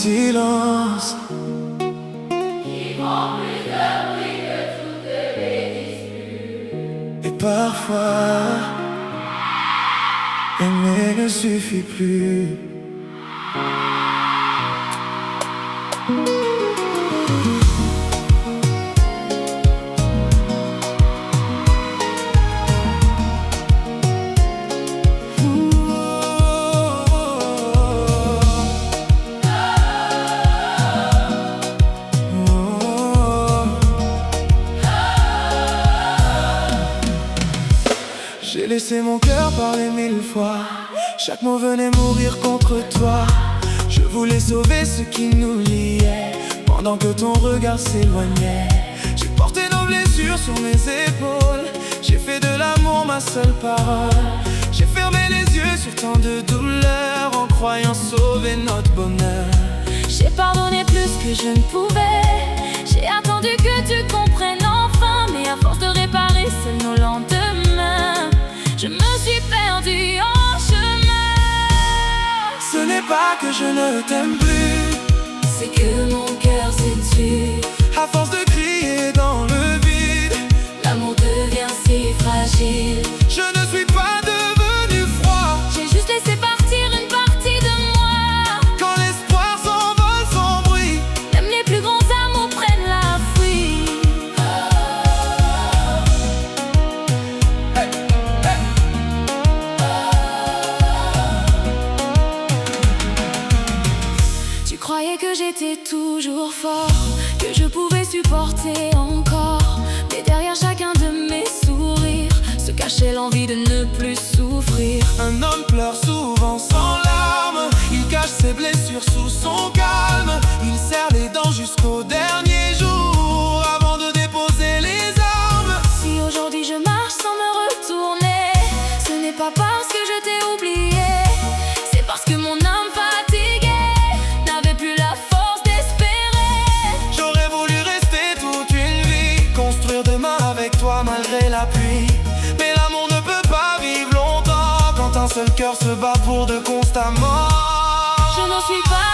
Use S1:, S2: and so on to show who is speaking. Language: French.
S1: silence
S2: qui font plus de bruit que toutes les disputes.
S1: et parfois aimer ne suffit plus. J'ai laissé mon cœur parler 1000 fois. Chaque mot venait mourir contre toi. Je voulais sauver ce qui nous liait pendant que ton regard s'éloignait. J'ai porté nos blessures sur mes épaules. J'ai fait de l'amour ma seule parole. J'ai fermé les yeux sur tant de douleurs en croyant sauver notre bonheur.
S2: J'ai pardonné plus que je ne pouvais. J'ai attendu que tu comprennes enfin. Mais à force de réparer seuls nos lendemains, je me suis perdue en chemin.
S1: Ce n'est pas que je ne t'aime plus,
S2: c'est que mon cœur s'est tué.
S1: à force de crier dans le vide.
S2: L'amour devient si fragile.
S1: Je ne suis pas devenu froid
S2: J'ai juste laissé partir une partie de moi.
S1: quand l'espoir s'envole sans bruit.
S2: Même les plus grands amours prennent la fuite. Tu croyais que j'étais toujours fort, que je pouvais supporter encore. Mais derrière chacun de mes sourires se cachait l'envie de ne plus souffrir.
S1: Un homme pleure souvent sans larmes. Il cache ses blessures sous son calme. Il serre les dents jusqu'au dernier jour avant de déposer les armes.
S2: Si aujourd'hui je marche sans me retourner, ce n'est pas parce que je t'ai oublié, c'est parce que mon âme fatiguée n'avait plus la force d'espérer.
S1: J'aurais voulu rester toute une vie, construire demain avec toi malgré la pluie. Mais l'amour ne peut pas vivre longtemps quand un seul cœur se bat pour de constamment.
S2: Je n'en suis pas